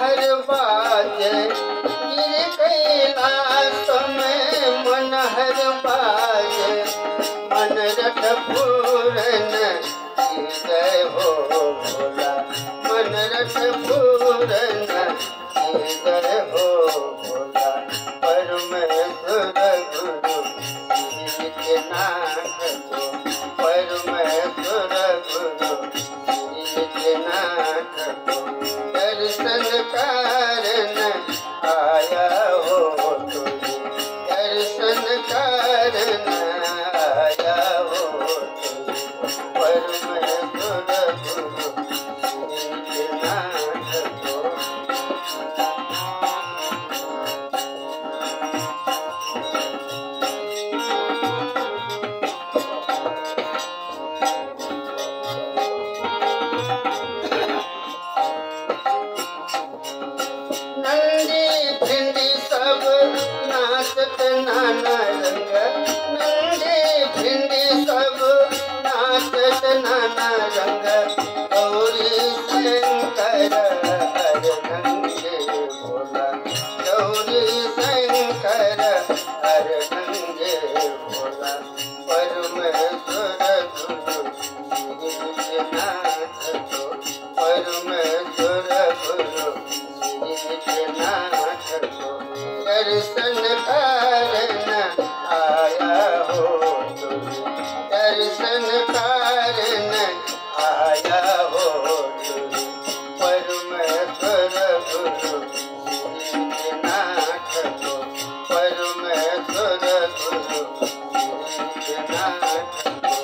हर बाजे गिर कैलाश में मन हर बाजे मन रट पूरन जय हो भोला मन रट पूरन जय हो भोला परमेश्वर गुरु नाथ को परमेश्वर गुरु नाथ को दर्शन कारण आया हो तुझे दर्शन कारण आया हो तुझे परमेश्वर गुरु नाथ को नाना रंग नंदे भिंडी सब नाचत नाना रंग गौरी शंकर हर गंगे भोला गौरी शंकर हर गंगे भोला परमेश्वर गुरु नाथ को परमेश्वर गुरु नाथ को दर्शन कारण आया हो तुझे दर्शन कारण आया हो तुझे परमेश्वर गुरु नाथ को परमेश्वर गुरु नाथ को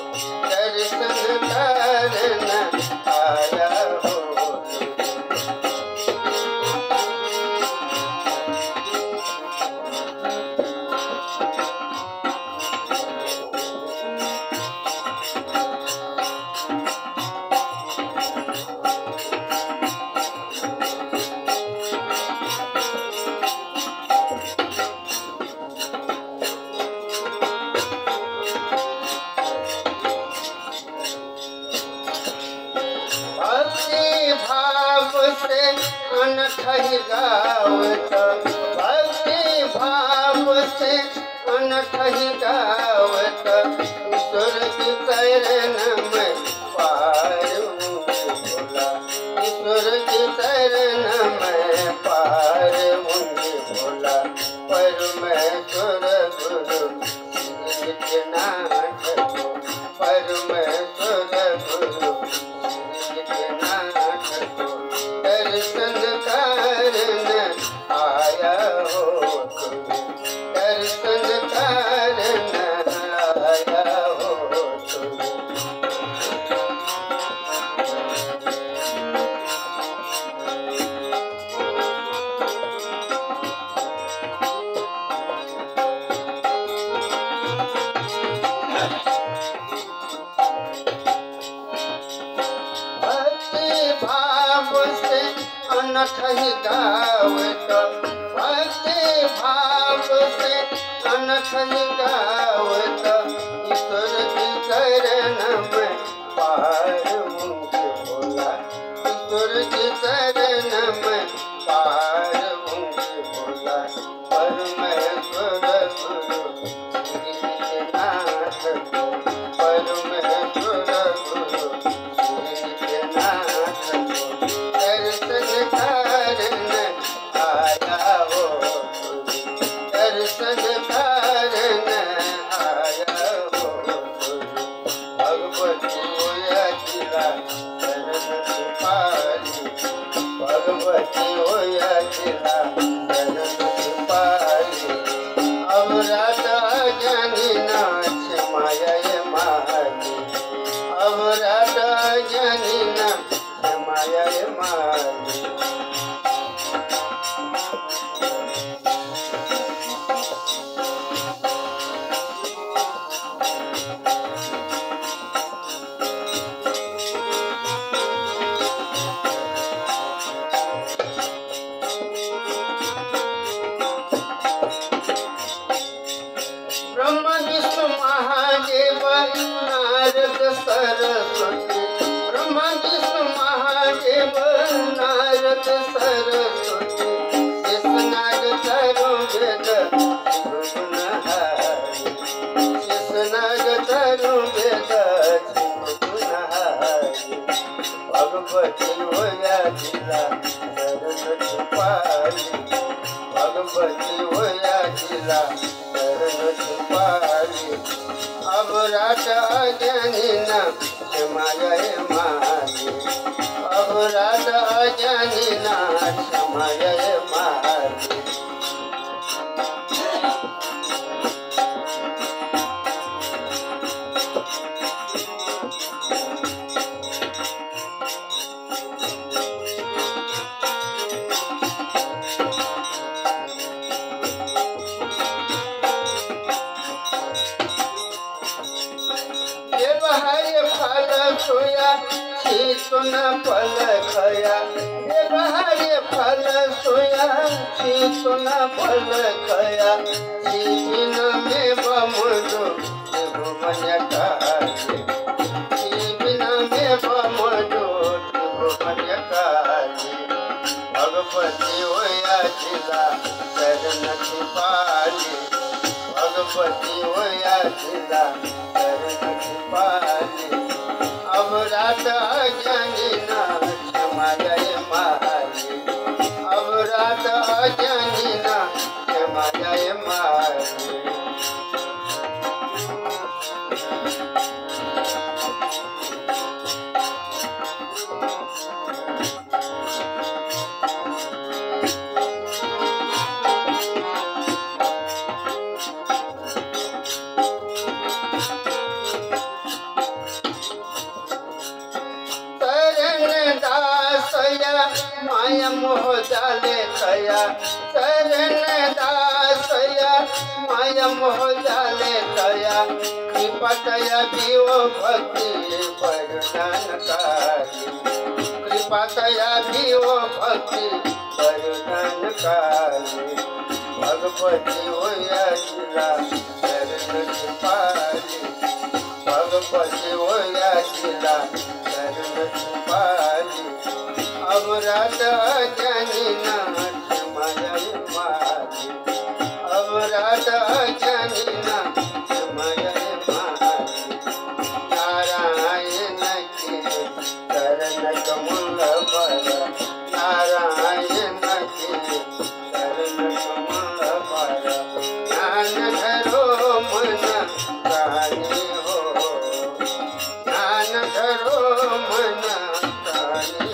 दर्शन कारण आया हो से अनठही गावत भक्ति भाव से अनठही गावत ईश्वर की शरण में पार भोला ईश्वर की शरण में पार भोला परमेश्वर गुरु नाथ को परमेश्वर गुरु नाथ को दर्शन कारण आया हो तुझे दर्शन कारण आया हो तुझे अनठही गावत भक्ति भाव से अनठही गावत ईश्वर की शरण में पार मुझे भोला ईश्वर की शरण में पार मुझे भोला परमेश्वर गुरु नाथ को परमेश्वर गुरु नाथ को दर्शन कारण आया हो दर्शन कारण आया हो भगवती होया शरण पाली भगवती होया शरण पाली अब राधा जानी नाच माया माली अब राधा जानी नाच माया माली ब्रह्मा विष्णु महादेव नारद सरस्वती ब्रह्मा विष्णु महादेव नारद सरस्वती भगवती होया जिला शरण छुपाली भगवती होया जिला शरण छुपाली अब रात अज्ञानी ना क्षमाय माली अब रात अज्ञानी ना क्षमाय माली सोया शीतुन फल खया हे बहारे फल सोया शीतुन फल खया जीवन में बमुदो मन काले जीवन में बमुदो मन काले भगवती होया जिला शरण छुपाली भगवती होया जिला शरण छुपाली अब रात अज्ञानी ना क्षमाय माली अब रात अज्ञानी ना क्षमाय माली माया मोह जाले कया शरण दासया माया मोह जाले कया कृपतया भीओ भक्ति परिणानकारी कृपतया भीओ भक्ति परिणानकारी भगवती होया जिला शरण छुपाली भगवती होया जिला शरण छुपाली अब रात अज्ञानी ना क्षमाय माली अब रात अज्ञानी ना क्षमाय माली नारायण की शरण कमल पर नारायण की शरण कमल पर ज्ञान धरो मन प्राणी हो ज्ञान धरो मन प्राणी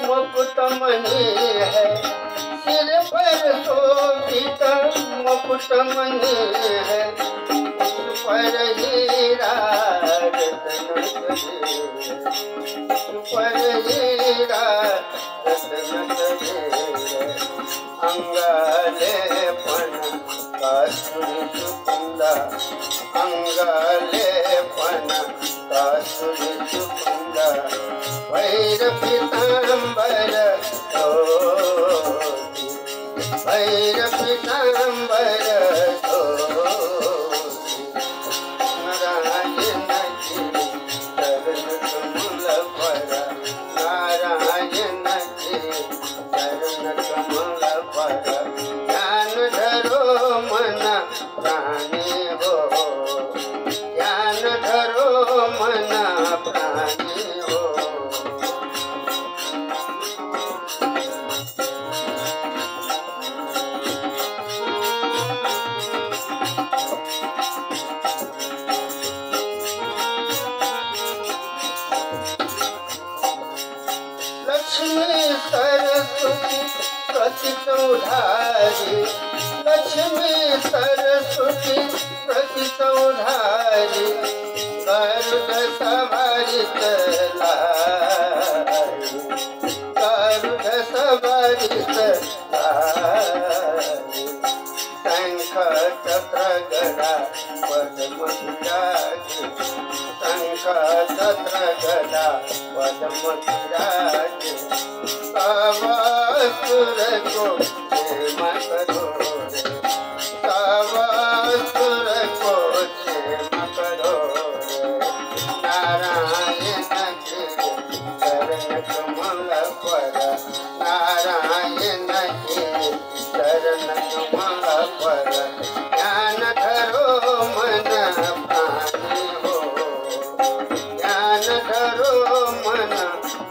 मुकुट मणि है सिर पर शोभित मुकुट मणि है पर हीरा रत्न पर हीरा रत्न अंगाले पन कासुरी चुकुंदा अंगाले पन कासुरी चुकुंदा भैर पीतांबर धोती भैर पीतांबर धोती नारायण की शरण कमल पर नारायण की शरण कमल पर ज्ञान धरो मन प्राणी हो ज्ञान धरो मन प्राणी हो लक्ष्मी सरस्वती प्रतित उधारी लक्ष्मी सरस्वती प्रतित उधारी गरुड़ सवारित लाई गरुड़ सवारित लाई शंख चक्र गदा पद्म विराजे शंख चक्र गदा पद्म विराजे सब असुर को क्षेम करो रे पर ज्ञान धरो मन प्राणी हो, ज्ञान धरो मन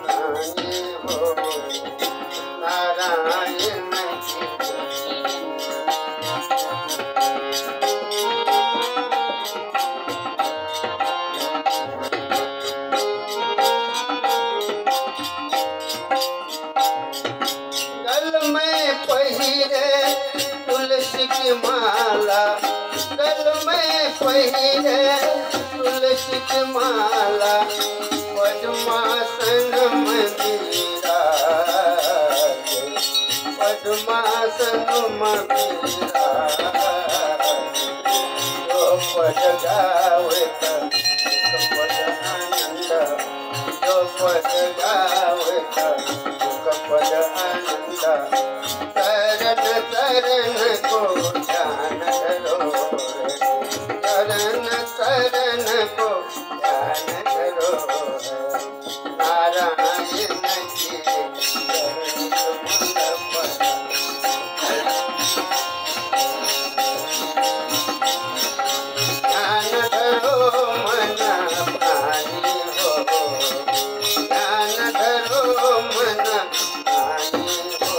प्राणी हो। नारायण की गल में पहिरे तुलसी की माला, गल में पहिरे तुलसी की माला, पद्मासन मंदिरा, पद्मासन मंदिरा। जो पद गावे पद आनंद, जो पद गावे पद आनंद। चरण चरण को ध्यान धरो रे, चरण चरण को ध्यान धरो रे। नारायण की चरण कमल पर ध्यान धरो मन प्राणी हो, ध्यान धरो मन प्राणी हो।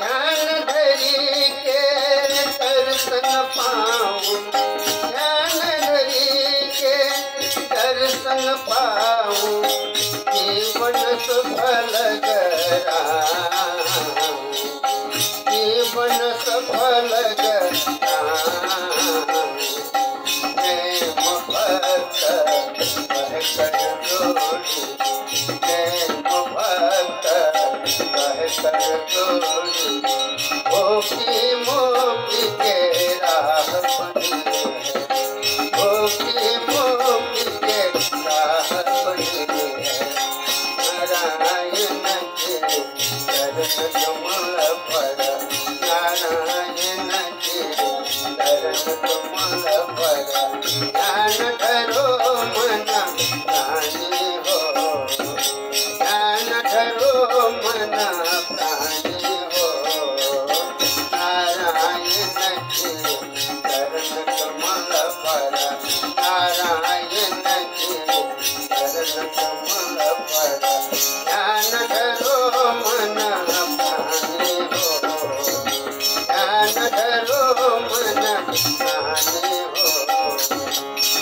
ध्यान धरी के दर्शन पाऊं, ध्यान धरी के दर्शन पाऊं, जीवन सफल कराऊं, जीवन सफल कराऊं। प्रेम भक्त कह कर जोड़ी, प्रेम भक्त कह कर जोड़ी। भोगी मोगी के राह बनी है, भोगी मोगी के राह बनी है। नारायण के चरण कमल पर, नारायण के चरण कमल पर। ध्यान धरो मन प्राणी हो, ध्यान धरो मन प्राणी हो। नारायण के चरण कमल पर, नारायण के चरण कमल पर। ध्यान धरो मन प्राणी हो, ध्यान धरो मन प्राणी हो,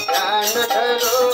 ध्यान धरो